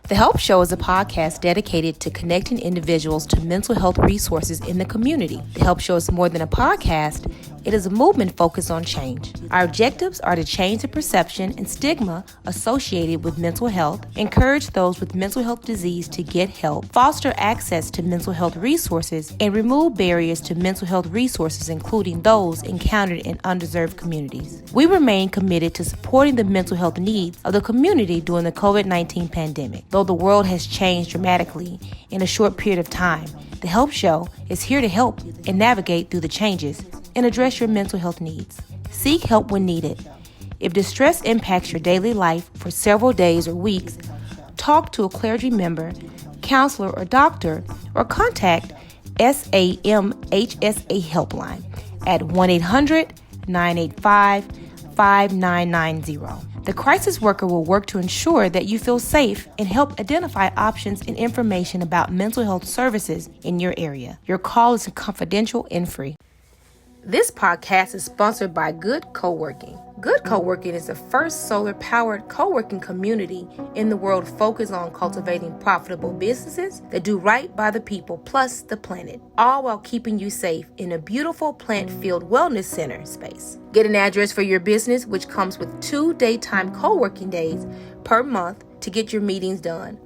The Help Show is a podcast dedicated to connecting individuals to mental health resources in the community. The Help Show is more than a podcast. It is a movement focused on change. Our objectives are to change the perception and stigma associated with mental health, encourage those with mental health disease to get help, foster access to mental health resources, and remove barriers to mental health resources, including those encountered in underserved communities. We remain committed to supporting the mental health needs of the community during the COVID-19 pandemic. Though the world has changed dramatically in a short period of time, The Help Show is here to help and navigate through the changes and address your mental health needs. Seek help when needed. If distress impacts your daily life for several days or weeks, talk to a clergy member, counselor, or doctor, or contact SAMHSA Helpline at 1-800-985-5990. The crisis worker will work to ensure that you feel safe and help identify options and information about mental health services in your area. Your call is confidential and free. This podcast is sponsored by Good Co-working. Good Co-working is the first solar-powered co-working community in the world focused on cultivating profitable businesses that do right by the people plus the planet, all while keeping you safe in a beautiful plant-filled wellness center space. Get an address for your business, which comes with 2 daytime co-working days per month to get your meetings done,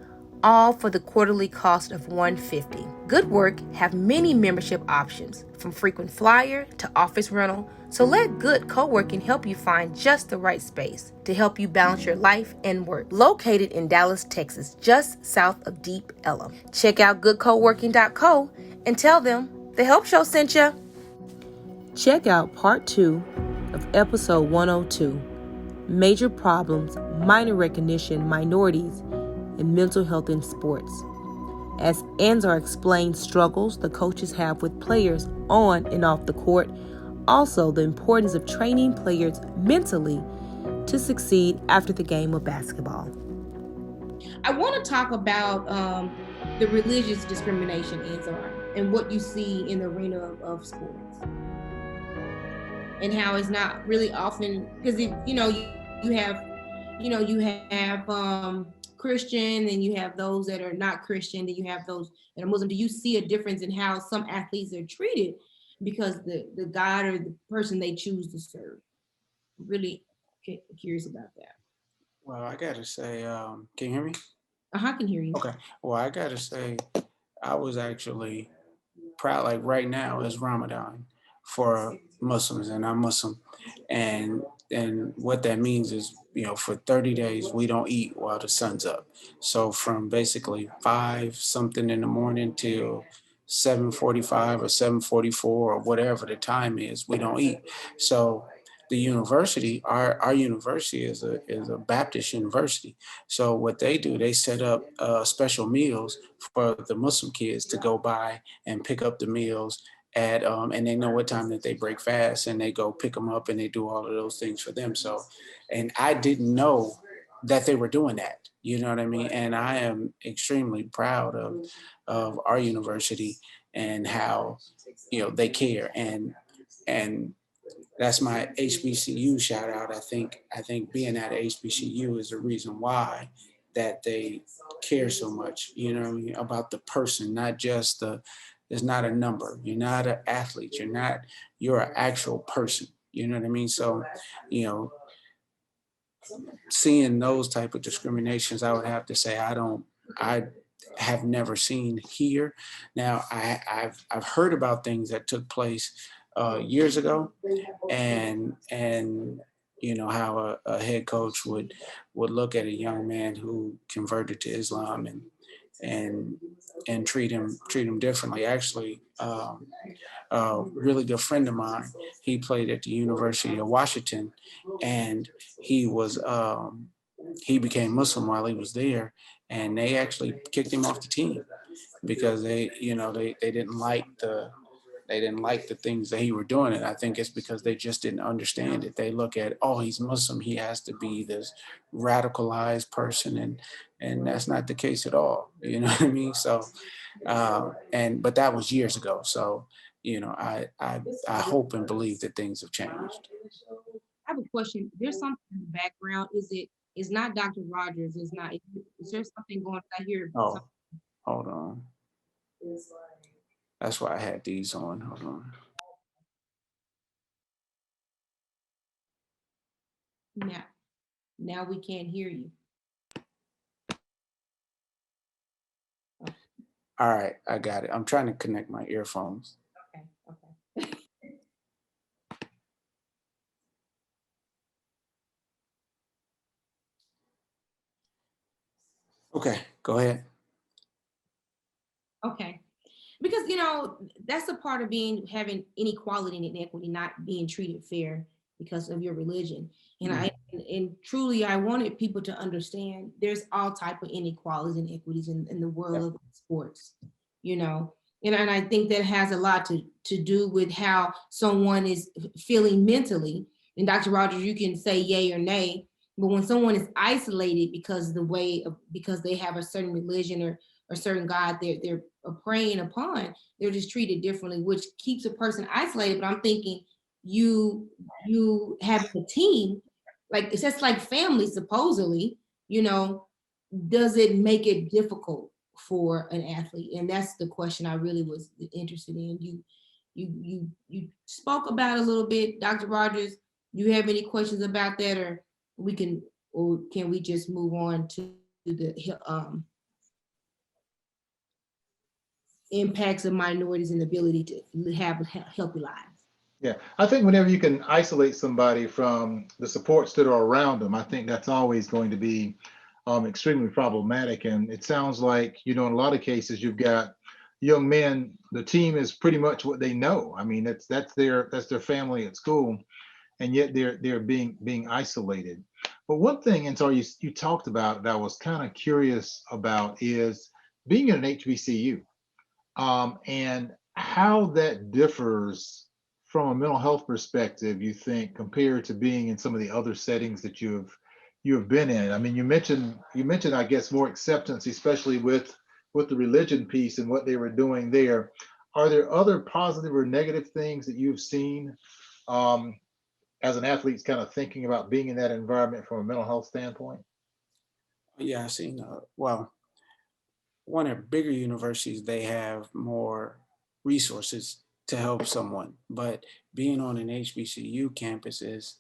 all for the quarterly cost of $150. Good Work have many membership options, from frequent flyer to office rental, so let Good Co-working help you find just the right space to help you balance your life and work. Located in Dallas, Texas, just south of Deep Ellum. Check out goodcoworking.co and tell them The Help Show sent you. Check out part 2 of episode 102, Major Problems, Minor Recognition, Minorities, and Mental Health in Sports, as Anzar explains struggles the coaches have with players on and off the court, also the importance of training players mentally to succeed after the game of basketball. I want to talk about the religious discrimination, Anzar, and what you see in the arena of sports, and how it's not really often, because you have Christian, and you have those that are not Christian, then you have those that are Muslim. Do you see a difference in how some athletes are treated because the God or the person they choose to serve? Really curious about that. Well, I gotta say, can you hear me? I can hear you. Okay. Well, I gotta say, I was actually proud. Like right now is Ramadan for Muslims, and I'm Muslim, and what that means is, for 30 days we don't eat while the sun's up. So from basically 5 something in the morning till 7:45 or 7:44 or whatever the time is, we don't eat. So the university, our university is a Baptist university. So what they do, they set up special meals for the Muslim kids to go by and pick up the meals at, and they know what time that they break fast, and they go pick them up, and they do all of those things for them. So, and I didn't know that they were doing that. You know what I mean? And I am extremely proud of our university and how, they care, and that's my HBCU shout out. I think being at HBCU is the reason why that they care so much, about the person, not just it's not a number. You're not an athlete. You're an actual person. You know what I mean? So, seeing those type of discriminations, I would have to say I have never seen here. Now, I've heard about things that took place years ago, and how a head coach would look at a young man who converted to Islam and treat him differently. Actually, a really good friend of mine, he played at the University of Washington, and he became Muslim while he was there, and they actually kicked him off the team because they didn't like the things that he were doing. And I think it's because they just didn't understand it. They look at, oh, he's Muslim, he has to be this radicalized person, and that's not the case at all. You know what I mean? So, but that was years ago. So, I hope and believe that things have changed. I have a question. There's something in the background. Is it It's not Dr. Rogers. It's not. Is there something going on? I hear Oh, something. hold on. That's why I had these on. Hold on. Now we can't hear you. All right, I got it. I'm trying to connect my earphones. Okay. Okay, go ahead. Okay. Because that's a part of having inequality and inequity, not being treated fair because of your religion. And truly, I wanted people to understand there's all type of inequalities and inequities in the world of sports, and I think that has a lot to do with how someone is feeling mentally. And Dr. Rogers, you can say yay or nay, but when someone is isolated because they have a certain religion or certain God they're preying upon, they're just treated differently, which keeps a person isolated. But I'm thinking you having a team, like it's just like family, supposedly, does it make it difficult for an athlete? And that's the question I really was interested in. You spoke about a little bit, Dr. Rogers. You have any questions about that, or can we just move on to the impacts of minorities and ability to have healthy lives? Yeah, I think whenever you can isolate somebody from the supports that are around them, I think that's always going to be extremely problematic. And it sounds like, in a lot of cases, you've got young men. The team is pretty much what they know. I mean, that's their family at school, and yet they're being isolated. But one thing, and so you talked about that I was kind of curious about is being in an HBCU, and how that differs from a mental health perspective, you think, compared to being in some of the other settings that you have been in. I mean, you mentioned, I guess, more acceptance, especially with the religion piece and what they were doing there. Are there other positive or negative things that you've seen as an athlete's kind of thinking about being in that environment from a mental health standpoint? Yeah, I seen. Well, one of the bigger universities, they have more resources to help someone. But being on an HBCU campus is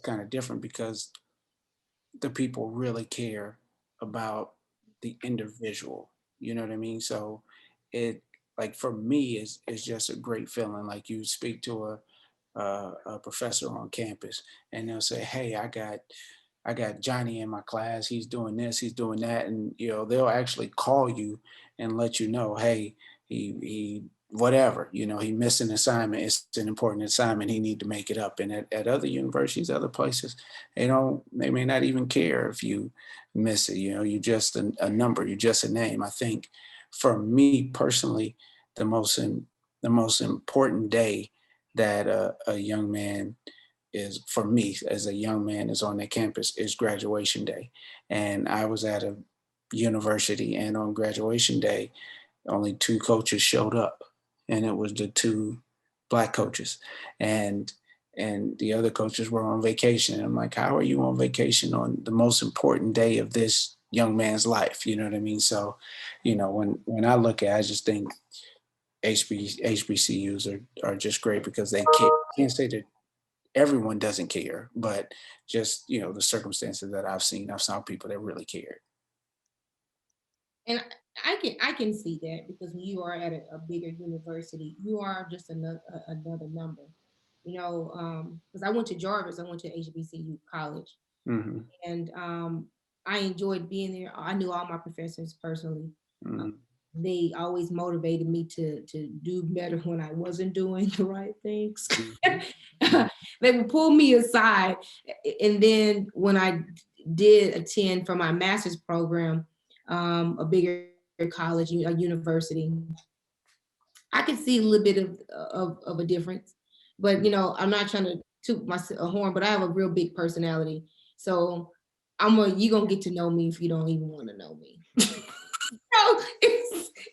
kind of different because the people really care about the individual. You know what I mean? So it, like, for me, is just a great feeling. Like, you speak to a professor on campus, and they'll say, "Hey, I got Johnny in my class. He's doing this, he's doing that," and they'll actually call you and let you know, "Hey, he whatever, he missed an assignment. It's an important assignment. He need to make it up." And at other universities, other places, they may not even care if you miss it. You're just a number. You're just a name. I think for me personally, the most the most important day that a young man is, for me as a young man, is on that campus is graduation day. And I was at a university, and on graduation day, only two coaches showed up, and it was the two Black coaches, and the other coaches were on vacation. And I'm like, how are you on vacation on the most important day of this young man's life? You know what I mean? So, when I look at it, I just think HBCUs are just great because they can't say that everyone doesn't care, but just, the circumstances that I've saw people that really cared. And I can see that, because when you are at a bigger university, you are just another number. Because I went to Jarvis, I went to HBCU college, Mm-hmm. and I enjoyed being there. I knew all my professors personally. Mm-hmm. They always motivated me to do better when I wasn't doing the right things. They would pull me aside, and then when I did attend for my master's program, a bigger college, a university, I could see a little bit of a difference. But I'm not trying to toot my a horn, but I have a real big personality, so you gonna get to know me if you don't even want to know me. So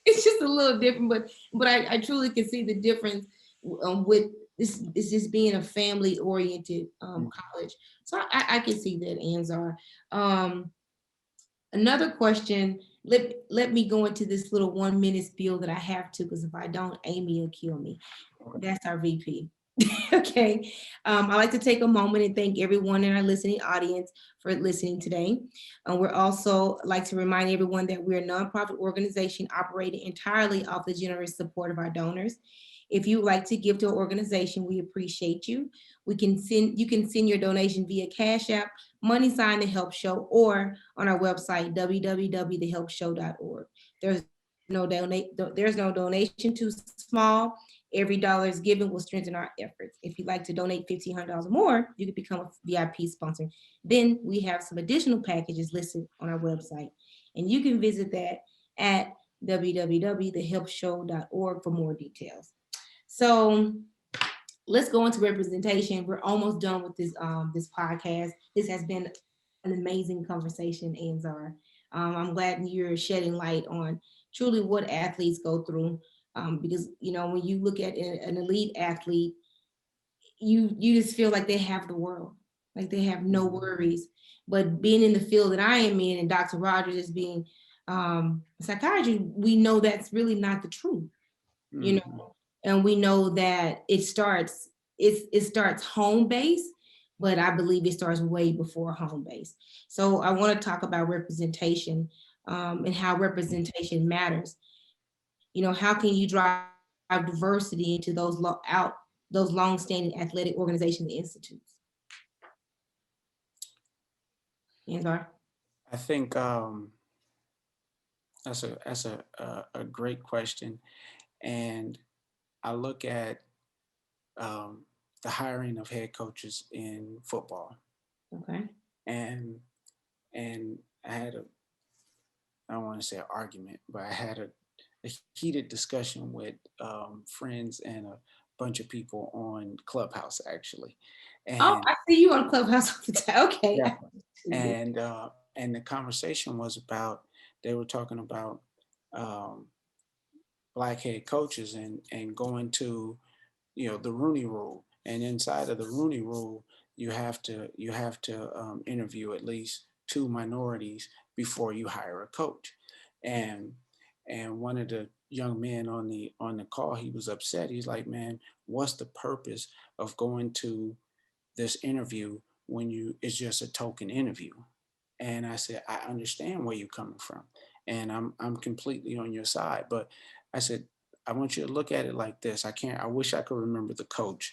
it's just a little different, but I truly can see the difference with this is being a family oriented college. So I can see that, Anzar. Another question. Let me go into this little 1 minute spiel that I have to, because if I don't, Amy will kill me. That's our VP. Okay. I'd like to take a moment and thank everyone in our listening audience for listening today. We're also like to remind everyone that we're a nonprofit organization operating entirely off the generous support of our donors. If you would like to give to our organization, we appreciate you. You can send your donation via Cash App, # The Help Show, or on our website, www.thehelpshow.org. There's no donation too small. Every dollar is given will strengthen our efforts. If you'd like to donate $1,500 or more, you can become a VIP sponsor. Then we have some additional packages listed on our website, and you can visit that at www.thehelpshow.org for more details. So let's go into representation. We're almost done with this podcast. This has been an amazing conversation, Anzar. I'm glad you're shedding light on truly what athletes go through. Because when you look at an elite athlete, you just feel like they have the world, like they have no worries. But being in the field that I am in, and Dr. Rogers is being psychiatry, we know that's really not the truth. And we know that it starts home base, but I believe it starts way before home base. So I want to talk about representation and how representation matters. How can you drive diversity into those long-standing athletic organizations and institutes? Anzar? I think that's a great question, and I look at the hiring of head coaches in football. Okay. And I had I don't want to say an argument, but I had a heated discussion with friends and a bunch of people on Clubhouse, actually. And I see you on Clubhouse all the time. Okay. yeah. And the conversation was about, they were talking about Black head coaches and going to, the Rooney Rule. And inside of the Rooney Rule, you have to interview at least 2 minorities before you hire a coach. And one of the young men on the call, he was upset. He's like, man, what's the purpose of going to this interview when it's just a token interview? And I said, I understand where you're coming from, and I'm completely on your side. But I said, I want you to look at it like this. I wish I could remember the coach.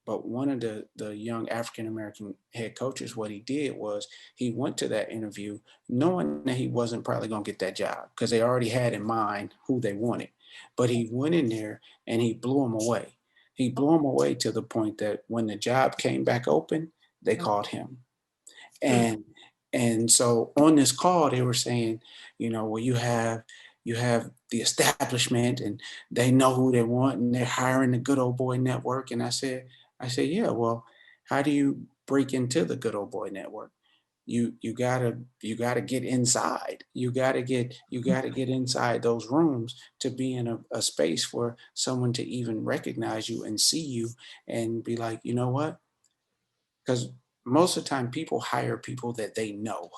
But one of the young African-American head coaches, what he did was he went to that interview knowing that he wasn't probably going to get that job, because they already had in mind who they wanted. But he went in there and he blew them away. He blew them away to the point that when the job came back open, they called him. And so on this call, they were saying, well, you have the establishment and they know who they want and they're hiring the good old boy network. And I said, yeah, well, how do you break into the good old boy network? You gotta get inside. You gotta get inside those rooms to be in a space for someone to even recognize you and see you and be like, you know what? Because most of the time people hire people that they know,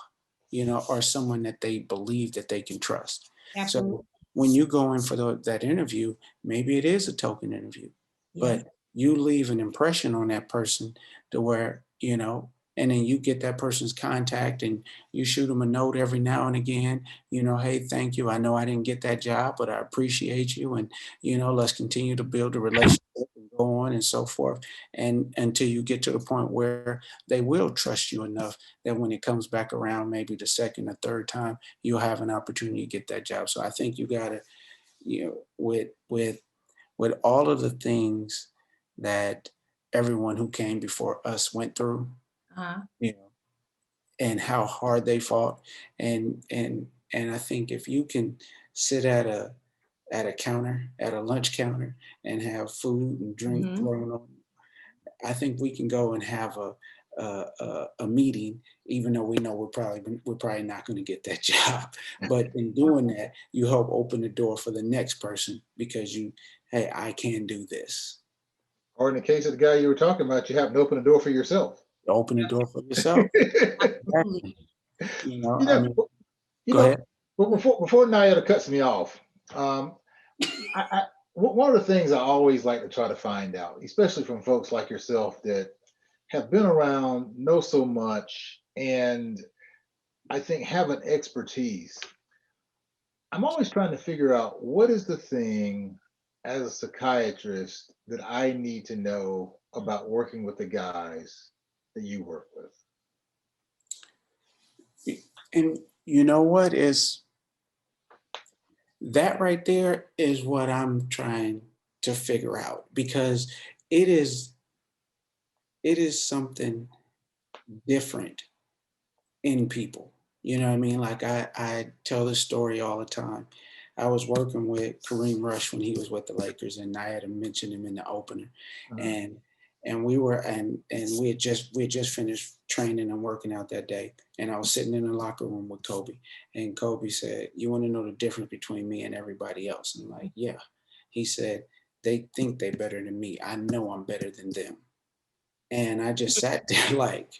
or someone that they believe that they can trust. Absolutely. So when you go in for that interview, maybe it is a token interview, but you leave an impression on that person to where, and then you get that person's contact and you shoot them a note every now and again, hey, thank you. I know I didn't get that job, but I appreciate you. And, let's continue to build a relationship and go on and so forth. And until you get to the point where they will trust you enough that when it comes back around, maybe the second or third time, you'll have an opportunity to get that job. So I think you got to, with all of the things that everyone who came before us went through, and how hard they fought. And I think if you can sit at a counter, at a lunch counter, and have food and drink thrown on, I think we can go and have a meeting, even though we know we're probably not going to get that job. But in doing that, you help open the door for the next person, because hey, I can do this. Or in the case of the guy you were talking about, you happen to open the door for yourself. Open the door for yourself. Absolutely. You know, You I know, mean, you go know, ahead. but before NiEtta cuts me off, um, one of the things I always like to try to find out, especially from folks like yourself that have been around, know so much, and I think have an expertise. I'm always trying to figure out what is the thing as a psychiatrist that I need to know about working with the guys that you work with. And you know what is that right there is what I'm trying to figure out, because it is something different in people. You know what I mean? Like I tell this story all the time. I was working with Kareem Rush when he was with the Lakers, and I had mentioned him in the opener, Uh-huh. and we were and we had just finished training and working out that day, and I was sitting in the locker room with Kobe, and Kobe said, "You want to know the difference between me and everybody else?" And I'm like, "Yeah." He said, "They think they're better than me. I know I'm better than them." And I just sat there like,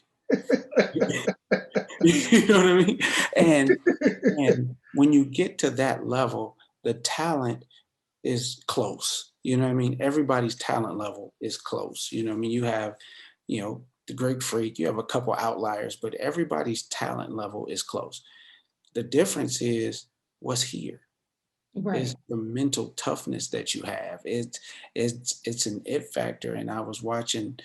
you know what I mean? And when you get to that level, the talent is close. You know what I mean? Everybody's talent level is close. You know what I mean? You have, the Greek Freak, you have a couple outliers, but everybody's talent level is close. The difference is what's here Right. is the mental toughness that you have. It's an it factor. And I was watching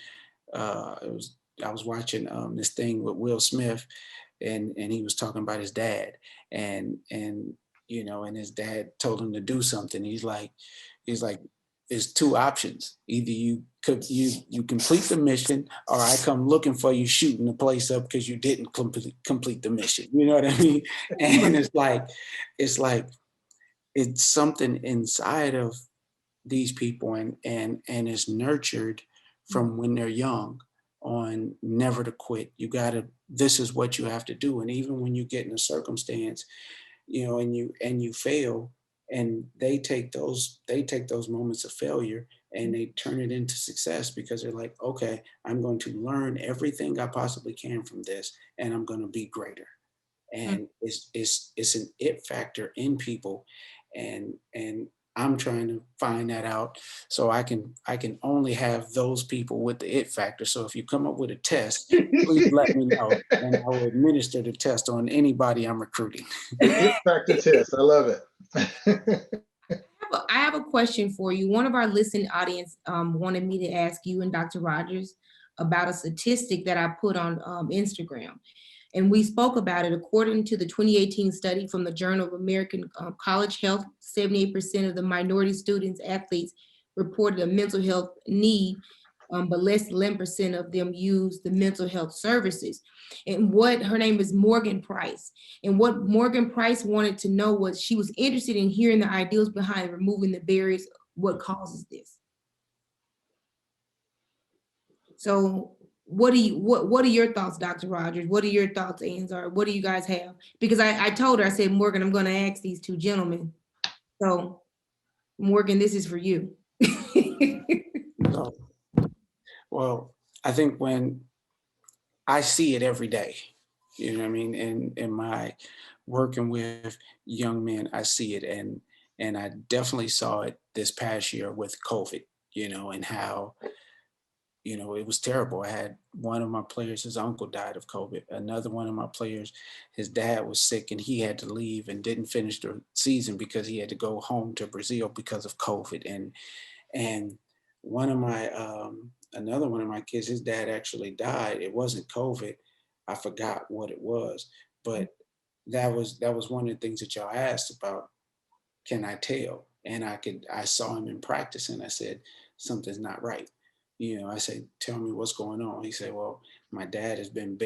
this thing with Will Smith, and he was talking about his dad, and and his dad told him to do something. He's like, there's two options. Either you complete the mission, or I come looking for you shooting the place up because you didn't complete the mission. You know what I mean? And it's like it's something inside of these people, and is nurtured from when they're young on never to quit. This is what you have to do. And even when you get in a circumstance, and you fail, and they take those moments of failure and they turn it into success, because they're like, okay, I'm going to learn everything I possibly can from this, and I'm going to be greater. And it's an it factor in people, and I'm trying to find that out, so I can only have those people with the it factor. So if you come up with a test, please let me know, and I will administer the test on anybody I'm recruiting. It factor test. I love it. I have a question for you. One of our listening audience wanted me to ask you and Dr. Rogers about a statistic that I put on Instagram. And we spoke about it. According to the 2018 study from the Journal of American College Health, 78% of the minority students, athletes reported a mental health need, but less than 11% of them use the mental health services. And what her name is Morgan Price. And what Morgan Price wanted to know was she was interested in hearing the ideals behind removing the barriers, what causes this. So what are your thoughts, Dr. Rogers? What are your thoughts, Anzar? What do you guys have? Because I told her, I said, Morgan, I'm going to ask these two gentlemen. So Morgan, this is for you. So, well, I think when I see it every day, you know what I mean? In my working with young men, I see it. And I definitely saw it this past year with COVID, and how, it was terrible. I had one of my players, his uncle died of COVID. Another one of my players, his dad was sick and he had to leave and didn't finish the season because he had to go home to Brazil because of COVID. And one of my another one of my kids, his dad actually died. It wasn't COVID. I forgot what it was, but that was one of the things that y'all asked about. Can I tell? And I saw him in practice, and I said, something's not right. I said, tell me what's going on. He said, well, my dad has been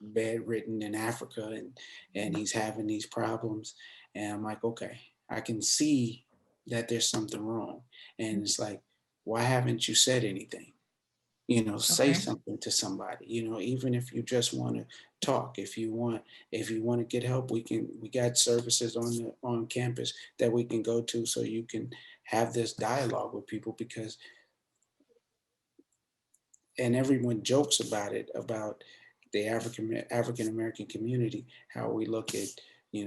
bedridden in Africa, and he's having these problems. And I'm like, okay, I can see that there's something wrong. And it's like, why haven't you said anything? Say Okay. something to somebody, even if you just want to talk. If you want to get help, we got services on campus that we can go to, so you can have this dialogue with people, because and everyone jokes about it, about the African American community, how we look at,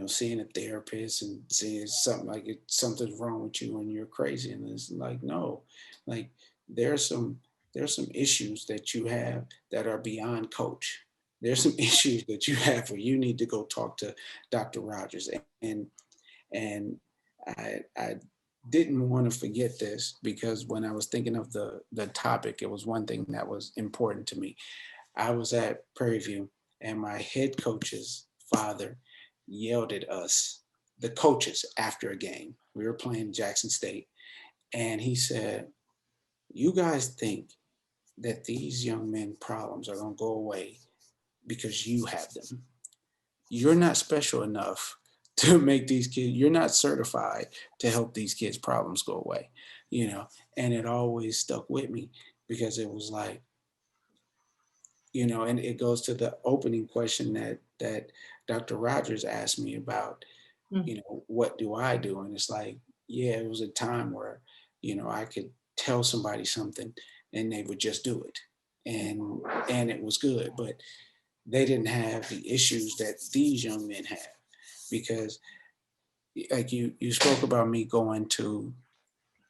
seeing a therapist and seeing something like something's wrong with you and you're crazy. And it's like, no, like there's some issues that you have that are beyond coach. There's some issues that you have where you need to go talk to Dr. Rogers. And I didn't want to forget this, because when I was thinking of the topic, it was one thing that was important to me. I was at Prairie View, and my head coach's father yelled at us, the coaches, after a game. We were playing Jackson State, and he said, "You guys think that these young men problems are going to go away because you have them. You're not special enough to make these kids, you're not certified to help these kids' problems go away," and it always stuck with me, because it was like, and it goes to the opening question that Dr. Rogers asked me about, what do I do? And it's like, yeah, it was a time where, I could tell somebody something and they would just do it. And it was good, but they didn't have the issues that these young men have, because like you spoke about me going to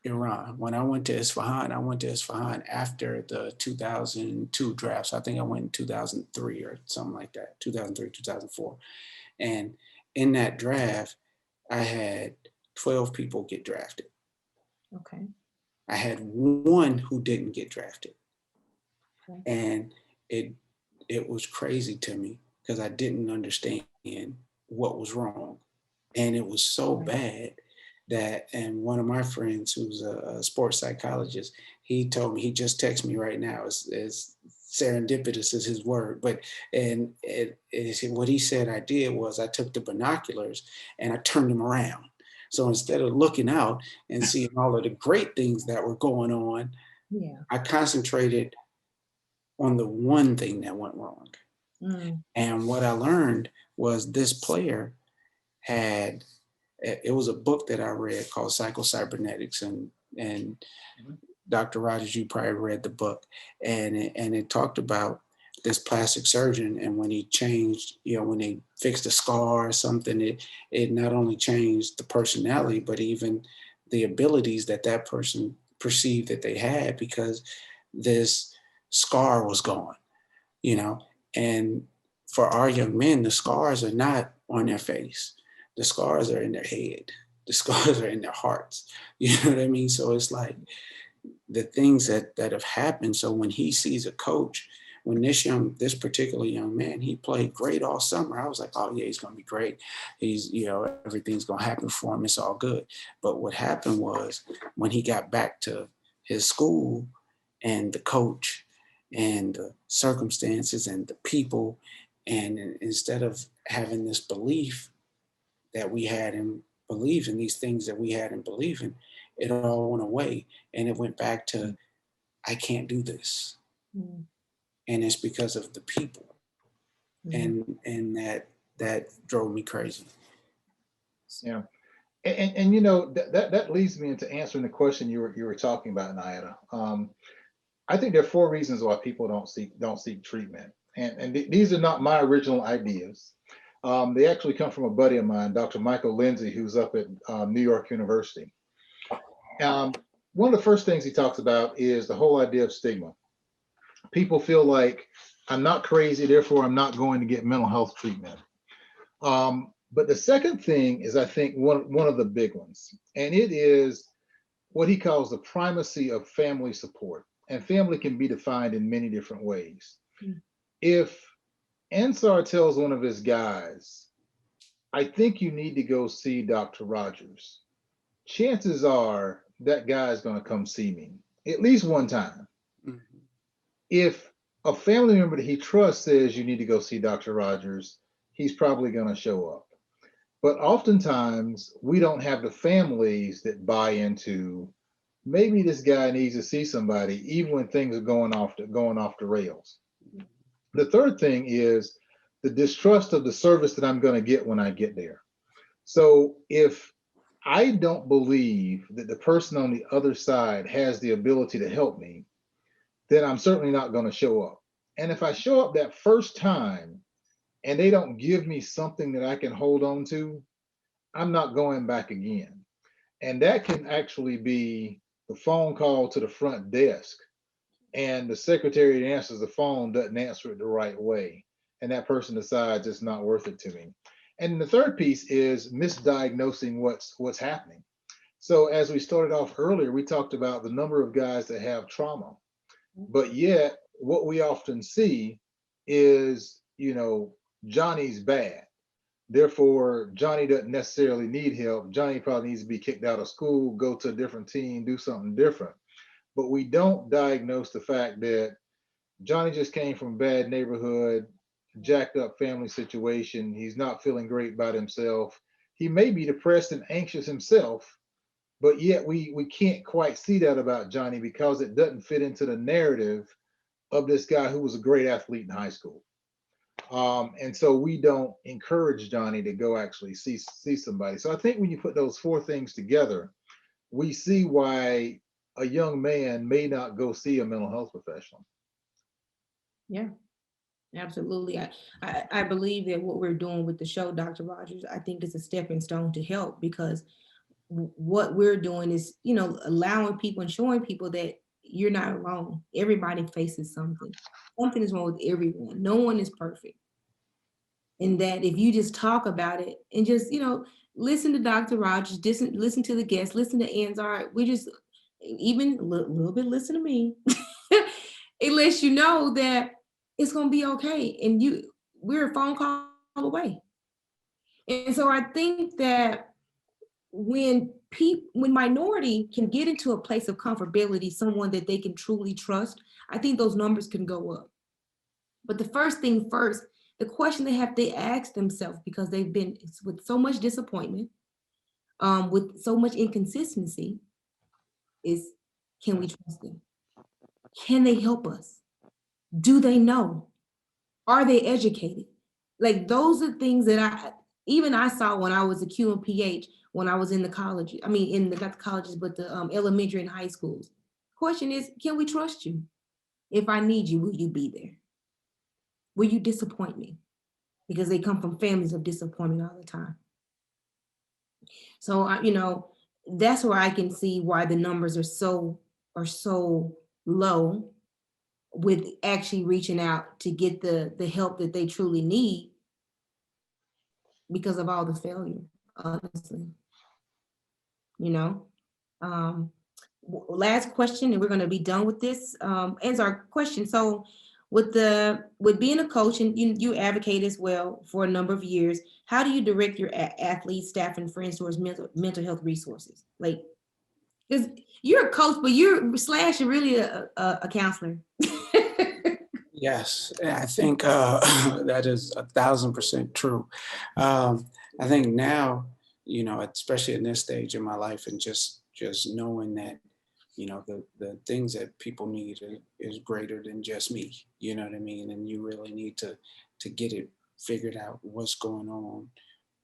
Iran. When I went to Isfahan after the 2002 drafts. I think I went in 2003 or something like that, 2003, 2004. And in that draft, I had 12 people get drafted. Okay. I had one who didn't get drafted. Okay. And it was crazy to me, because I didn't understand what was wrong. And it was so bad that, and one of my friends who's a sports psychologist, he told me, he just texted me right now, it's serendipitous is his word, but what he said I did was I took the binoculars and I turned them around. So instead of looking out and seeing all of the great things that were going on, I concentrated on the one thing that went wrong. And what I learned was this player had, it was a book that I read called Cybernetics, and Dr. Rogers, you probably read the book, and it talked about this plastic surgeon, and when he changed, when they fixed a scar or something, it not only changed the personality, but even the abilities that person perceived that they had, because this scar was gone, and for our young men, the scars are not on their face. The scars are in their head. The scars are in their hearts. You know what I mean? So it's like the things that have happened. So when he sees a coach, when this particular young man, he played great all summer, I was like, oh yeah, he's going to be great. He's, everything's going to happen for him. It's all good. But what happened was, when he got back to his school, and the coach and the circumstances and the people, and instead of having this belief that we had and believe in, these things that we had and believe in, it all went away, and it went back to, I can't do this. And it's because of the people. And that drove me crazy. Yeah. And that leads me into answering the question you were talking about, NiEtta. I think there are 4 reasons why people don't seek treatment. And these are not my original ideas. They actually come from a buddy of mine, Dr. Michael Lindsay, who's up at New York University. One of the first things he talks about is the whole idea of stigma. People feel like, I'm not crazy, therefore I'm not going to get mental health treatment. But the second thing is, I think, one of the big ones, and it is what he calls the primacy of family support. And family can be defined in many different ways. If Ansar tells one of his guys, I think you need to go see Dr. Rogers, chances are that guy is going to come see me at least one time. If a family member that he trusts says you need to go see Dr. Rogers, he's probably going to show up. But oftentimes we don't have the families that buy into, maybe this guy needs to see somebody, even when things are going off the rails. The third thing is the distrust of the service that I'm going to get when I get there. So if I don't believe that the person on the other side has the ability to help me, then I'm certainly not going to show up. And if I show up that first time and they don't give me something that I can hold on to, I'm not going back again. And that can actually be the phone call to the front desk, and the secretary that answers the phone doesn't answer it the right way. And that person decides it's not worth it to me. And the third piece is misdiagnosing what's happening. So as we started off earlier, we talked about the number of guys that have trauma, but yet what we often see is, Johnny's bad. Therefore, Johnny doesn't necessarily need help. Johnny probably needs to be kicked out of school, go to a different team, do something different. But we don't diagnose the fact that Johnny just came from a bad neighborhood, jacked up family situation. He's not feeling great about himself. He may be depressed and anxious himself, but yet we can't quite see that about Johnny because it doesn't fit into the narrative of this guy who was a great athlete in high school. And so we don't encourage Johnny to go actually see somebody. So I think when you put those four things together, we see why a young man may not go see a mental health professional. Yeah, absolutely. I believe that what we're doing with the show, Dr. Rogers, I think is a stepping stone to help, because what we're doing is, allowing people and showing people that you're not alone. Everybody faces something. Something is wrong with everyone. No one is perfect. And that if you just talk about it and just, listen to Dr. Rogers, listen to the guests, listen to Anzar, we just even a little bit listen to me. It lets you know that it's going to be okay. And we're a phone call away. And so I think that when minority can get into a place of comfortability, someone that they can truly trust, I think those numbers can go up. But the first thing first, the question they ask themselves, because they've been with so much disappointment, with so much inconsistency, is, can we trust them? Can they help us? Do they know? Are they educated? Like, those are things that I saw when I was a QMPH, when I was in the college. I mean, not the colleges, but the elementary and high schools. Question is, can we trust you? If I need you, will you be there? Will you disappoint me? Because they come from families of disappointment all the time. So, that's where I can see why the numbers are so low with actually reaching out to get the help that they truly need, because of all the failure, honestly. Last question, and we're going to be done with this. Answer our question. So with being a coach, and you advocate as well for a number of years, how do you direct your athletes, staff, and friends towards mental health resources? Like, because you're a coach, but you're really a counselor. Yes, I think that is 1,000% true. I think now, especially in this stage in my life, and just knowing that, the things that people need is greater than just me. You know what I mean? And you really need to get it figured out, what's going on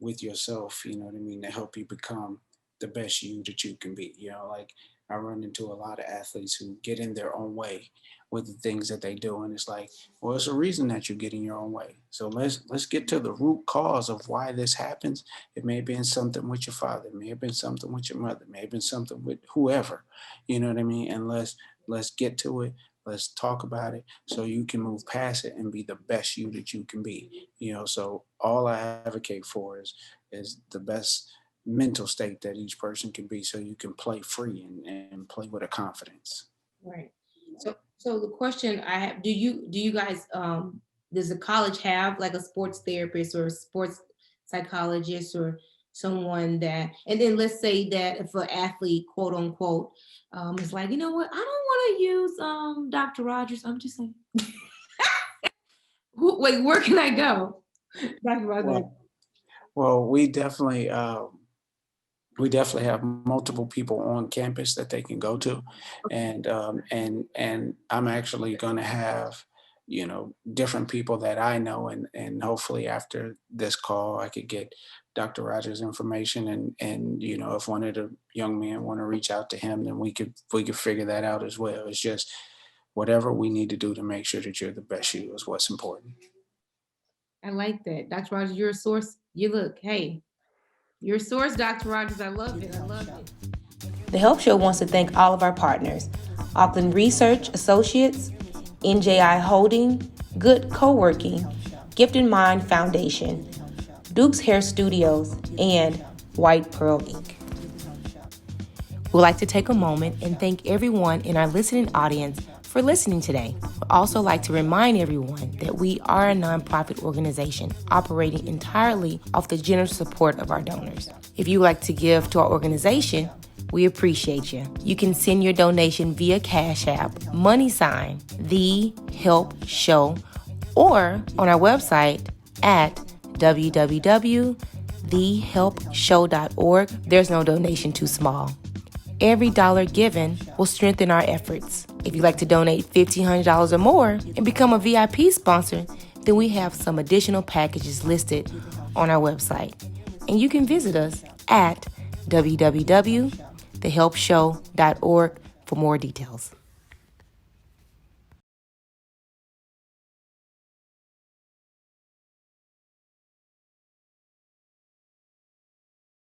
with yourself. You know what I mean? To help you become the best you that you can be. Like, I run into a lot of athletes who get in their own way with the things that they do, and it's like, well, it's a reason that you get in your own way. So let's get to the root cause of why this happens. It may have been something with your father, it may have been something with your mother, it may have been something with whoever. You know what I mean? And let's get to it. Let's talk about it so you can move past it and be the best you that you can be. So all I advocate for is the best mental state that each person can be, so you can play free and play with a confidence. Right. So the question I have, do you guys, does the college have like a sports therapist or a sports psychologist or someone that, and then let's say that if an athlete, quote unquote, is like, you know what, I don't want to use Dr. Rogers. I'm just saying, wait, where can I go? Dr. Rogers. Well, we definitely have multiple people on campus that they can go to, and I'm actually going to have different people that I know, and hopefully after this call I could get Dr. Rogers' information, and if one of the young men want to reach out to him, then we could figure that out as well. It's just whatever we need to do to make sure that you're the best you is what's important. I like that. Dr. Rogers, you're a source. You're a source, Dr. Rogers. I love it. The Help Show wants to thank all of our partners: Auckland Research Associates, NJI Holding, Good Co-working, Gift and Mind Foundation, Duke's Hair Studios, and White Pearl Inc. We'd like to take a moment and thank everyone in our listening audience for listening today. We'd also like to remind everyone that we are a nonprofit organization operating entirely off the generous support of our donors. If you would like to give to our organization, we appreciate you. You can send your donation via Cash App, # The Help Show, or on our website at www.thehelpshow.org. There's no donation too small. Every dollar given will strengthen our efforts. If you'd like to donate $1,500 or more and become a VIP sponsor, then we have some additional packages listed on our website. And you can visit us at www.thehelpshow.org for more details.